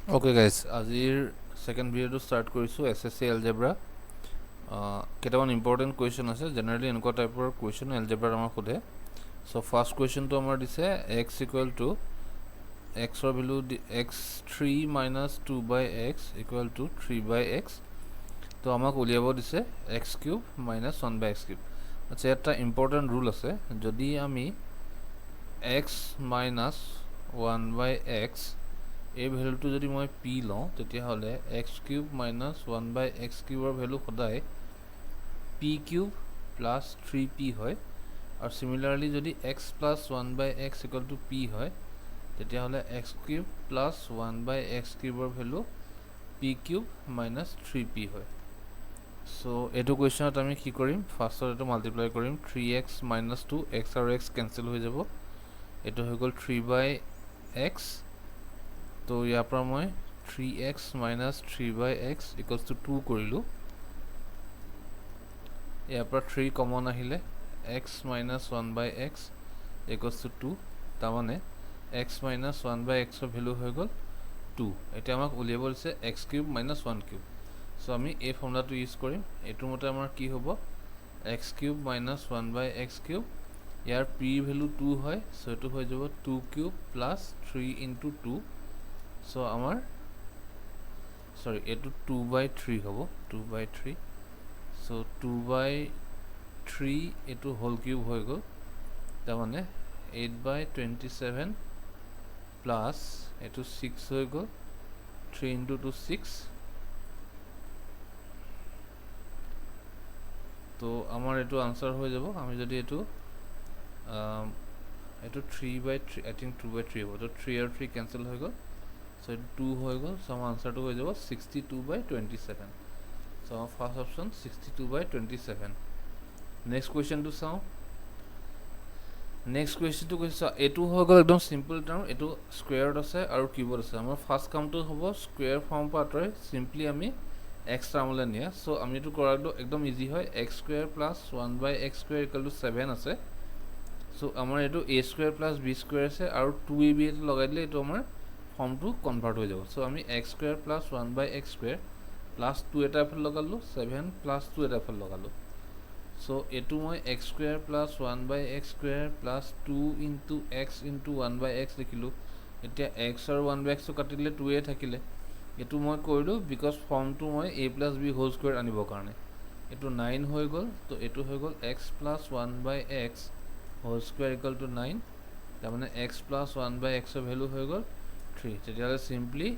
Okay guys, আজিৰ second video start কৰিছো SSC Algebra. কেইটামান important question আছে, generally এনেকুৱা টাইপৰ question algebra আমাৰ খুদে. So first question তো আমাৰ দিছে x equal to x ৰ value x3 minus 2 by x equal to 3 by x. তো আমাক উলিয়াব দিছে x cube minus 1 by x cube. আচ্ছা, এটা important rule আছে, যদি আমি x minus 1 by x এই ভ্যালুটো যদি মই p লওঁ তেতিয়াহ'লে x cube minus 1 by x কিউবৰ ভ্যালু সদায় p কিউব প্লাছ 3p হয়, আৰু সিমিলাৰলি যদি x plus 1 by x equal to p হয় তেতিয়াহ'লে x cube plus 1 by x কিউবৰ value p cube minus 3p হয়। সো এইটো কুৱেশ্যনত আমি কি কৰিম, ফাৰ্ষ্টত এইটো মাল্টিপ্লাই কৰিম, 3x মাইনাছ 2 x আৰু x কেঞ্চেল হৈ যাব, এইটো হৈ গ'ল 3 বাই x। তো ইয়াৰ পৰা মই 3x minus 3 by x equals to 2 কৰিলোঁ। ইয়াৰ পৰা 3 কমন আহিলে x minus 1 by x equals to 2, তাৰমানে x minus 1 by x ৰ ভ্যালু হৈ গ'ল 2। এতিয়া আমাক উলিয়াব দিছে x cube minus 1 cube. So আমি এই ফৰ্মুলাটো ইউজ কৰিম। এইটোৰ মতে আমাৰ কি হ'ব, x cube minus 1 by x cube, year p value 2 হয়, সো এইটো হৈ যাব 2 কিউব প্লাছ 3 into 2। সো আমাৰ সরি এইটো 2 by 3 হ'ব, 2 by 3। সো 2 by 3 এইটো হোল কিউব হৈ গ'ল, তাৰমানে 8 by 27 প্লাছ এইটো 6 হৈ গ'ল, 3 into 2 6। তো আমাৰ এইটো আনসাৰ হৈ যাব। আমি যদি এইটো 3 by 3, আই থিংক 2 by 3 হ'ব, তো 3 আৰু 3 কেঞ্চেল হৈ গ'ল, so 2 হৈ গ'ল। সো আমাৰ আনসাৰটো হৈ যাব 62 by 27। সো আমাৰ ফাৰ্ষ্ট অপশ্যন 62 by 27। নেক্সট কুৱেশ্যনটো চাওঁ। নেক্সট কুৱেশ্যনটো কৈছে, এইটো হৈ গ'ল একদম চিম্পল টাৰ্ম, এইটো স্কুৱেৰত আছে আৰু কিউবত আছে। আমাৰ ফাৰ্ষ্ট কামটো হ'ব স্কুৱেৰ ফৰ্ম পৰা আঁতৰাই চিম্পলি আমি এক্স টাৰ্মলৈ নিয়া। সো আমি এইটো কৰাটো একদম ইজি হয়, x square plus 1 by x square equal to 7 আছে। সো আমাৰ এইটো a square plus b square আছে, আৰু 2ab এইটো লগাই দিলে এইটো আমাৰ ফৰ্মটো কনভাৰ্ট হৈ যাব। সো আমি x square plus 1 by x square plus 2 এটা এফালে লগালোঁ, 7 প্লাছ 2 এটা এফালে লগালোঁ। সো এইটো মই x square plus 1 by x square plus 2 into x into 1 by x লিখিলোঁ। এতিয়া এক্স আৰু 1 বাই এক্সটো কাটিলে 2a থাকিলে, এইটো মই কৰিলোঁ বিকজ ফৰ্মটো মই a plus b whole square আনিবৰ কাৰণে। এইটো 9 হৈ গ'ল, তো এইটো হৈ গ'ল x plus 1 by x whole square equal to 9, তাৰমানে এক্স প্লাছ 1 বাই এক্সৰ ভ্যালু হৈ গ'ল 3। তেতিয়াহ'লে চিম্পলি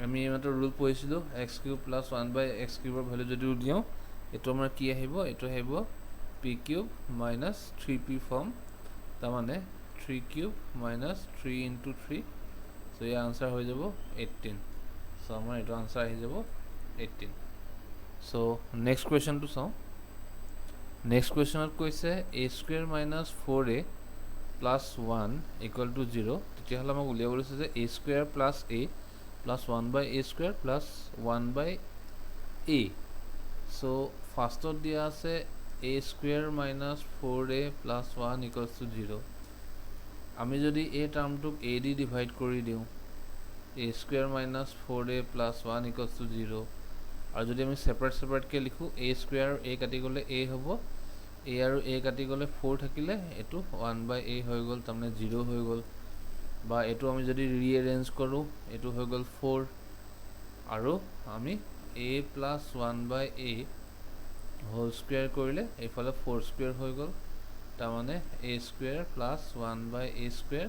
আমি এইমাত্ৰ ৰুল পঢ়িছিলোঁ, x cube plus 1 by x কিউবৰ ভ্যালু যদি উলিয়াওঁ এইটো আমাৰ কি আহিব, এইটো আহিব P cube minus 3p form, তাৰমানে 3 কিউব মাইনাছ 3 ইনটু 3। সো ইয়াৰ আনসাৰ হৈ যাব 18। সো আমাৰ এইটো আনসাৰ আহি যাব 18। সো নেক্সট কুৱেশ্যনটো চাওঁ। নেক্সট কুৱেশ্যনত কৈছে a square minus 4a plus 1 equal to 0। তেতিয়াহ'লে আমাক উলিয়াব দিছে যে a square plus a plus 1 by a square plus 1 by a। So ফাৰ্ষ্টত দিয়া আছে a square minus 4a plus 1 equals to 0। আমি যদি এই টাৰ্মটোক a দি ডিভাইড কৰি দিওঁ, a square minus 4a plus 1 equals to 0, আৰু যদি আমি ছেপাৰেটকৈ লিখোঁ, a স্কুৱেৰ আৰু a কাটি গ'লে a হ'ব, a আৰু a কাটি গ'লে 4 থাকিলে এইটো 1 বাই a হৈ গ'ল, তাৰমানে 0 হৈ গ'ল। বা এইটো আমি যদি ৰিএৰেঞ্জ কৰোঁ, এইটো হৈ গ'ল 4, আৰু আমি a plus 1 by a whole square কৰিলে এইফালে 4 স্কুৱেৰ হৈ গ'ল, তাৰমানে a square plus 1 by a square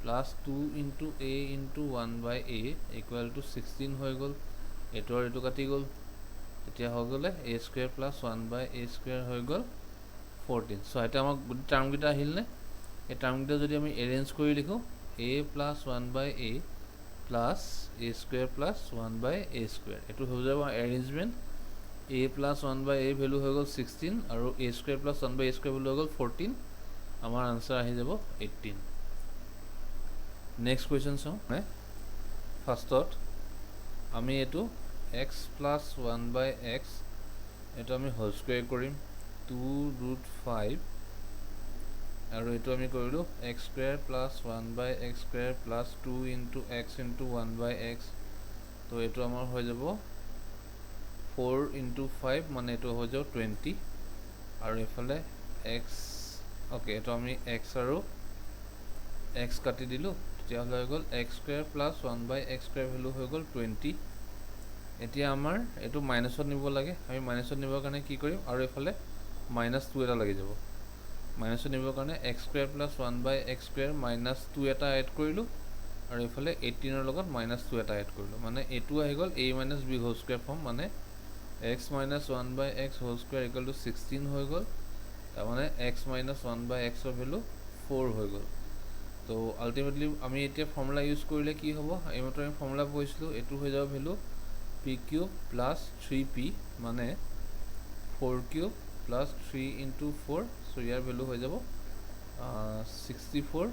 plus 2 into a into 1 by a equal to 16 হৈ গ'ল। এইটো আৰু এইটো কাটি গ'ল, এতিয়া হৈ গ'লে a square plus 1 by a square হৈ গ'ল 14। সো এতিয়া আমাক গোটেই টাৰ্মকেইটা আহিলনে? এই টাৰ্মকেইটা যদি আমি এৰেঞ্জ কৰি লিখোঁ, a plus 1 by a plus a square plus 1 by a square, এইটো হৈ যাব arrangement. a plus 1 by a value হৈ গ'ল 16, আৰু a square plus 1 by a square value হৈ গ'ল 14। আমাৰ আনসাৰ আহি যাব 18। নেক্সট কুৱেশ্যন চাওঁ। ফাৰ্ষ্টত আমি এইটো x প্লাছ 1 বাই x এইটো আমি হোল স্কুৱেৰ কৰিম, 2√5, আৰু এইটো আমি কৰিলোঁ x স্কুৱেৰ প্লাছ 1 বাই x square plus 2 into x into 1 বাই x তো এইটো আমাৰ হৈ যাব 4 into 5 মানে এইটো হৈ যাব 20 আৰু এইফালে x ওকে এইটো আমি x আৰু x কাটি দিলোঁ তেতিয়াহ'লে হৈ গ'ল x square plus 1/x square value হৈ গ'ল 20 এতিয়া আমাৰ এইটো মাইনাছত নিব লাগে আমি মাইনাছত নিবৰ কাৰণে কি কৰিম আৰু এইফালে -2 এটা লাগি যাব মাইনাছত নিবৰ কাৰণে x square plus 1/x square -2 এটা এড কৰিলোঁ আৰু এইফালে 18 ৰ লগত -2 এটা এড কৰিলোঁ মানে এইটো আহি গ'ল a - b whole square form মানে x - 1/x whole square equal to 16 হৈ গ'ল তাৰমানে x - 1/x ৰ ভেলু 4 হৈ গ'ল তো আল্টিমেটলি আমি এতিয়া ফৰ্মুলা ইউজ কৰিলে কি হ'ব এইমাত্ৰ আমি ফৰ্মুলা পঢ়িছিলোঁ এইটো হৈ যাব value p cube plus 3p মানে 4 কিউব প্লাছ 3 into 4 চ' ইয়াৰ ভেলু হৈ যাব 64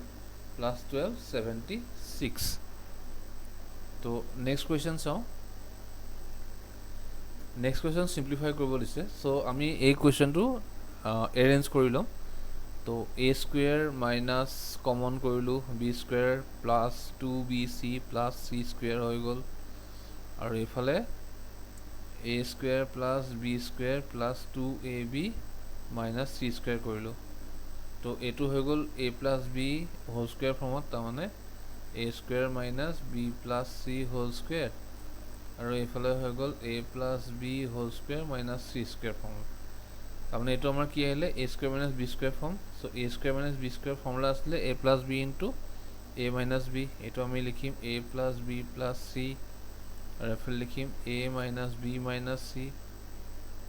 প্লাছ 12 76 তো নেক্সট কুৱেশ্যন চাওঁ নেক্সট কুৱেশ্যন চিম্প্লিফাই কৰিব দিছে চ' আমি এই কুৱেশ্যনটো এৰেঞ্জ কৰি ল'ম তো a স্কুৱেৰ মাইনাছ কমন কৰিলোঁ b square plus 2bc plus c square হৈ গ'ল আৰু এইফালে a square plus b square plus 2ab minus c square কৰিলোঁ তো এইটো হৈ গ'ল a plus b whole square ফৰ্মত তাৰমানে a square minus b plus c whole square আৰু এইফালে হৈ গ'ল a plus b whole square minus c square ফৰ্মত তাৰমানে এইটো আমাৰ কি আহিলে a square minus b square form so' a square minus b square formula আছিলে a plus b into a minus b এইটো আমি লিখিম a plus b plus c আৰু এইফালে লিখিম a minus b minus c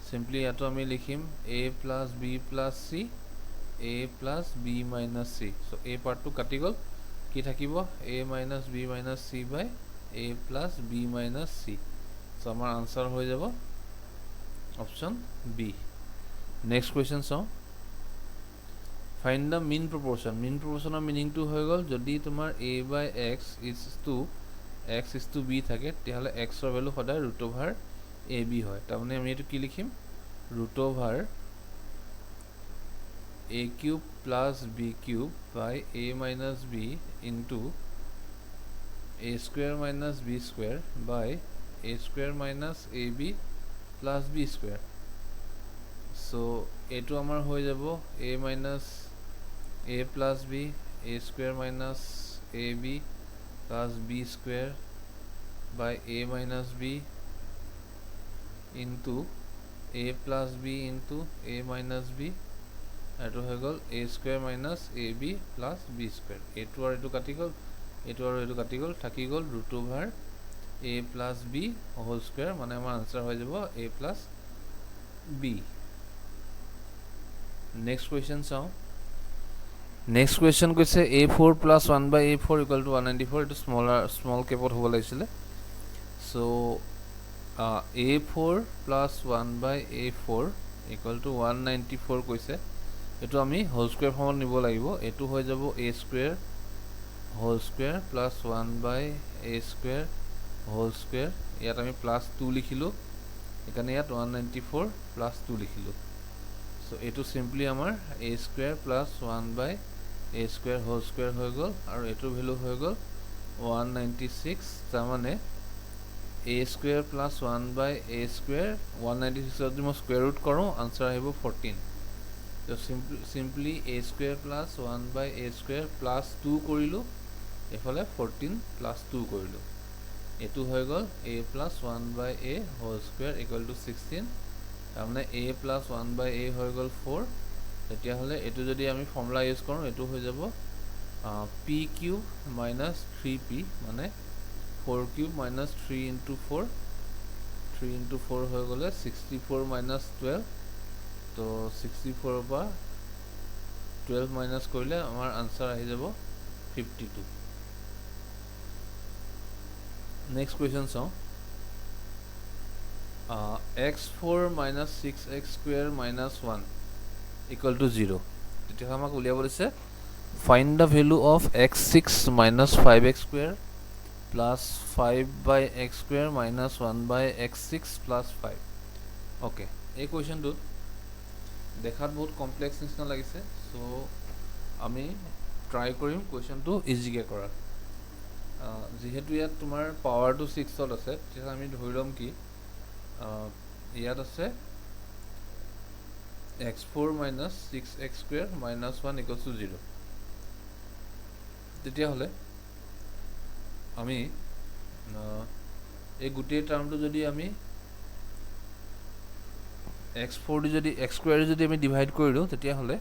simply ইয়াতো আমি লিখিম a plus b plus c a plus b minus c so' a পাৰ্টটো কাটি গ'ল কি থাকিব a minus b minus c by a plus b minus c so' আমাৰ আনচাৰ হৈ যাব অপশ্যন বি নেক্সট কুৱেশ্যন চাওঁ ফাইণ্ড দ্য মিন প্ৰপৰ্শ্যনৰ মিনিংটো হৈ গ'ল যদি তোমাৰ a by x is to b থাকে তেতিয়াহ'লে x ৰ ভেলু সদায় ৰুট অভাৰ ab হয় তাৰমানে আমি এইটো কি লিখিম root over a cube plus b cube by a minus b into a square minus b square by a square minus ab plus b square so' এইটো আমাৰ হৈ যাব a minus a plus b a square minus ab plus b square by a minus b into a plus b into a minus b এইটো হৈ গ'ল a square minus ab plus b square এইটো আৰু এইটো কাটি গ'ল এইটো আৰু এইটো কাটি গ'ল থাকি গ'ল root over a plus b whole square মানে আমাৰ আনচাৰ হৈ যাব a plus b next question চাওঁ নেক্সট কুৱেশ্যন কৈছে a4 plus 1/a4 equal to 194 এইটো স্মল কেপত হ'ব লাগিছিলে চ' a4 plus 1/a4 equal to 194 কৈছে এইটো আমি হোল স্কুৱেৰ ফৰ্মত নিব লাগিব এইটো হৈ যাব a square whole square plus 1/a square whole square ইয়াত আমি প্লাছ 2 লিখিলোঁ সেইকাৰণে ইয়াত 194 প্লাছ 2 লিখিলোঁ চ' এইটো চিম্পলি আমাৰ a square plus 1/a square whole square হৈ গ'ল আৰু এইটোৰ ভেলু হৈ গ'ল 196 তাৰমানে a square plus 1/a square 196 যদি মই স্কুৱেৰ ৰুট কৰোঁ আনচাৰ আহিব 14 তো simply a square plus 1/a square plus 2 কৰিলোঁ এইফালে 14 প্লাছ 2 কৰিলোঁ এইটো হৈ গ'ল a plus 1/a whole square equal to 16 তাৰমানে a প্লাছ 1/a হৈ গ'ল 4 তেতিয়াহ'লে এইটো যদি আমি ফৰ্মুলা ইউজ কৰোঁ এইটো হৈ যাব p কিউব মাইনাছ 3p মানে 4 কিউব মাইনাছ 3 into 4 3 into 4 হৈ গ'লে 64 মাইনাছ 12 তো 64 পৰা 12 মাইনাছ কৰিলে আমাৰ আনচাৰ আহি যাব 52 নেক্সট কুৱেশ্যন চাওঁ x4 minus 6x square minus 1 equal to 0 তেতিয়াহ'লে আমাক উলিয়াব দিছে find the value of x6 minus 5x square plus 5/x square minus 1/x6 plus 5 okay এই কুৱেশ্যনটোত দেখাত বহুত কমপ্লেক্স নিচিনা লাগিছে চ' আমি ট্ৰাই কৰিম কুৱেশ্যনটো ইজিকৈ কৰাৰ যিহেতু ইয়াত তোমাৰ পাৱাৰটো 6ত আছে, তেতিয়া আমি ধৰি ল'ম কি ইয়াত আছে x4 minus 6x square minus 1 equals to 0. তেতিয়াহ'লে আমি এই গোটেই টাৰ্মটো যদি আমি x4 যদি x square যদি আমি ডিভাইড কৰি দিওঁ, তেতিয়াহ'লে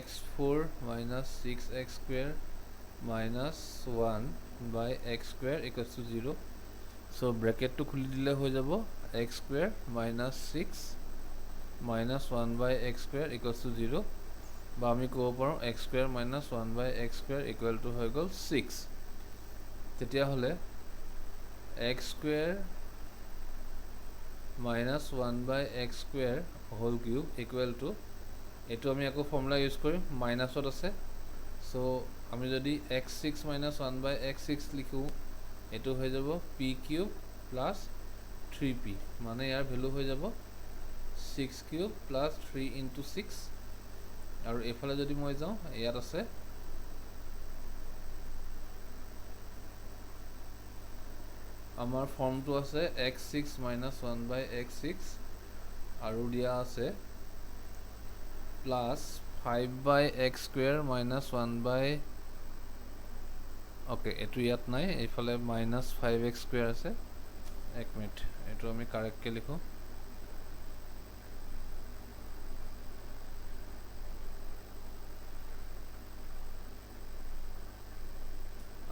x4 minus 6x square minus 1 by x square equals to 0. So ব্ৰেকেটটো খুলি দিলে হৈ যাব x square minus 6 minus 1 by x square equals to 0. বা আমি ক'ব পাৰোঁ x square minus 1 by x square equal to হৈ গ'ল 6. তেতিয়াহ'লে x square minus 1 by x square whole cube equal to, এইটো আমি আকৌ ফৰ্মুলা ইউজ কৰিম, মাইনাছত আছে। চ' আমি যদি x6 minus 1 by x6 লিখোঁ, এইটো হৈ যাব p কিউব প্লাছ 3p, মানে ইয়াৰ ভেলু হৈ যাব 6 কিউব প্লাছ 3 into 6। আৰু এইফালে যদি মই যাওঁ, ইয়াত আছে আমাৰ ফৰ্মটো আছে x6 minus 1 by x6 আৰু দিয়া আছে plus 5 by x square minus 1 by, okay এইটো ইয়াত নাই, এইফালে minus 5x square আছে। এক মিনিট, এইটো আমি কাৰেক্টকৈ লিখোঁ।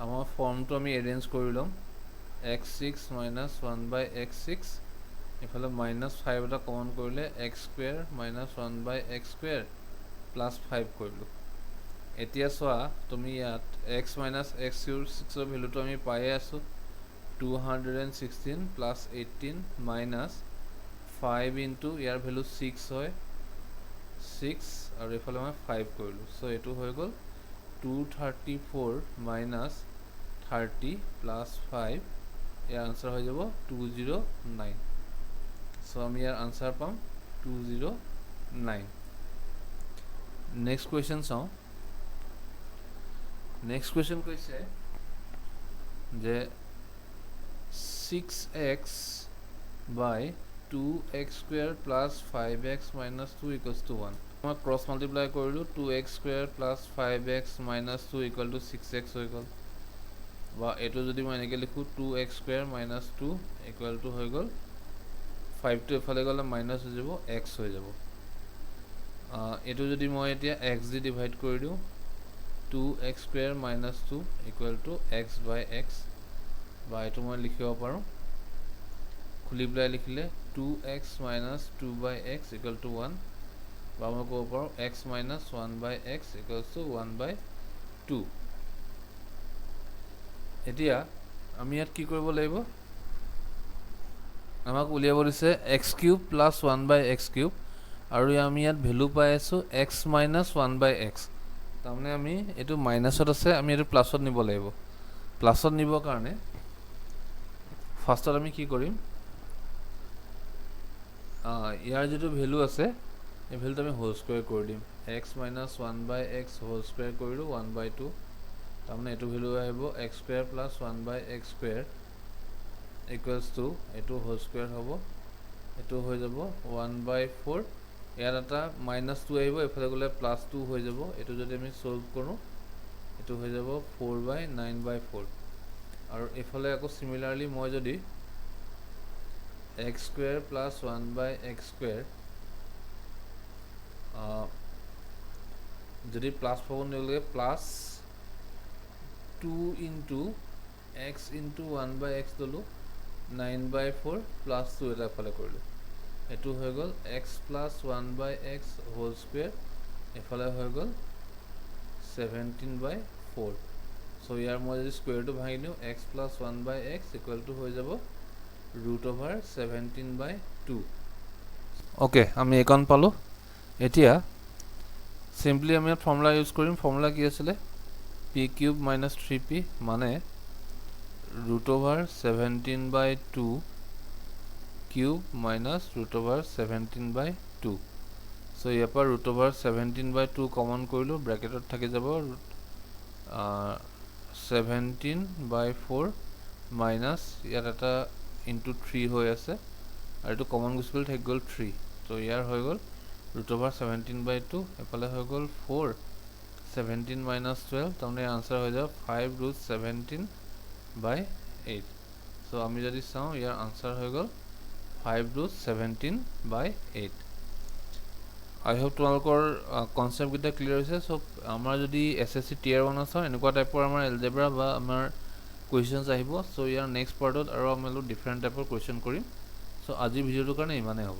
আমাৰ ফৰ্মটো আমি এৰেঞ্জ কৰি ল'ম, x6 minus 1 by x6, এইফালে minus 5 এটা কমন কৰিলে x square minus 1 by x square plus 5 কৰিলোঁ। এতিয়া চোৱা, তুমি ইয়াত x minus x6ৰ ভেলুটো আমি পায়ে আছোঁ 216 plus 18 minus 5 into ইয়াৰ ভেলু 6 হয় 6, আৰু এইফালে মই 5 কৰিলোঁ। চ' এইটো হৈ গ'ল 234 minus 30 plus 5, ইয়াৰ আনচাৰ হৈ যাব 209। চ' আমি ইয়াৰ আনচাৰ পাম 209। নেক্সট কুৱেশ্যন চাওঁ। নেক্সট কুৱেশ্যন কৈছে যে 6x by 2x square plus 5x minus 2 equals to 1। মই ক্ৰছ মাল্টিপ্লাই কৰিলোঁ, 2x square plus 5x minus 2 equal to 6x হৈ গ'ল। বা এইটো যদি মই এনেকৈ লিখোঁ 2x square minus 2 equal to হৈ গ'ল 5টো এফালে গ'লে মাইনাছ হৈ যাব, x হৈ যাব। এইটো যদি মই এতিয়া x দি ডিভাইড কৰি দিওঁ, 2x square minus 2 equal to x by x, বা এইটো মই লিখিব পাৰোঁ খুলি পেলাই লিখিলে 2x minus 2 by x equal to 1, বা মই ক'ব পাৰোঁ x minus 1 by x equals to 1 by 2। এতিয়া আমি ইয়াত কি কৰিব লাগিব, আমাক উলিয়াব দিছে x cube plus 1 by x cube, আৰু আমি ইয়াত ভেলু পাই আছোঁ x minus 1 by x। তাৰমানে আমি এইটো মাইনাছত আছে, আমি এইটো প্লাছত নিব লাগিব। প্লাছত নিবৰ কাৰণে ফাৰ্ষ্টত আমি কি কৰিম, ইয়াৰ যিটো ভেলু আছে এই ভেলুটো আমি হোল স্কুৱেৰ কৰি দিম। x minus 1 by x whole square কৰিলোঁ 1 by 2, তাৰমানে এইটো ভেলু আহিব x square plus 1 by x square equals to, এইটো হোল স্কুৱেৰ হ'ব, এইটো হৈ যাব 1 by 4। ইয়াত এটা মাইনাছ 2 আহিব, এইফালে গ'লে প্লাছ 2 হৈ যাব। এইটো যদি আমি ছল্ভ কৰোঁ, এইটো হৈ যাব 4 by 9 by 4। আৰু এইফালে আকৌ চিমিলাৰলি মই যদি x square plus 1 by x square যদি প্লাছ পাব নিবলৈ plus 2 into x into 1 by x ল'লোঁ, 9 by 4 প্লাছ 2 এটা এফালে কৰিলোঁ, এইটো হৈ গ'ল x plus 1 by x whole square, এফালে হৈ গ'ল 17 by 4। চ' ইয়াৰ মই যদি স্কুৱেৰটো ভাঙি দিওঁ x plus 1 by x equal to হৈ যাব √17 by 2। অ'কে, আমি এইকণ পালোঁ। এতিয়া চিম্পলি আমি ইয়াত ফৰ্মুলা ইউজ কৰিম। ফৰ্মুলা কি আছিলে, p কিউব মাইনাছ 3p মানে √17 by 2 cube minus √17 by 2। So ইয়াৰ পৰা √17/2 কমন কৰিলোঁ, ব্ৰেকেটত থাকি যাব 17/4 মাইনাছ ইয়াত এটা ইনটু 3 হৈ আছে আৰু এইটো কমন গুচি গ'ল, থাকি গ'ল 3। তো ইয়াৰ হৈ গ'ল √17/2, এফালে হৈ গ'ল 4, 17 minus 12, তাৰমানে আনসাৰ হৈ যাব 5√17/8। সো আমি যদি চাওঁ ইয়াৰ আনসাৰ হৈ গ'ল 5√17/8। আই হোপ তোমালোকৰ কনচেপ্টকেইটা ক্লিয়াৰ হৈছে। সো আমাৰ যদি SSC Tier 1 আছে এনেকুৱা টাইপৰ আমাৰ এলজেব্ৰা বা আমাৰ কুৱেশ্যনছ আহিব। সো ইয়াৰ নেক্সট পাৰ্টত আৰু আমি অলপ ডিফাৰেণ্ট টাইপৰ কুৱেশ্যন কৰিম। সো আজিৰ ভিডিঅ'টোৰ কাৰণে ইমানেই হ'ব।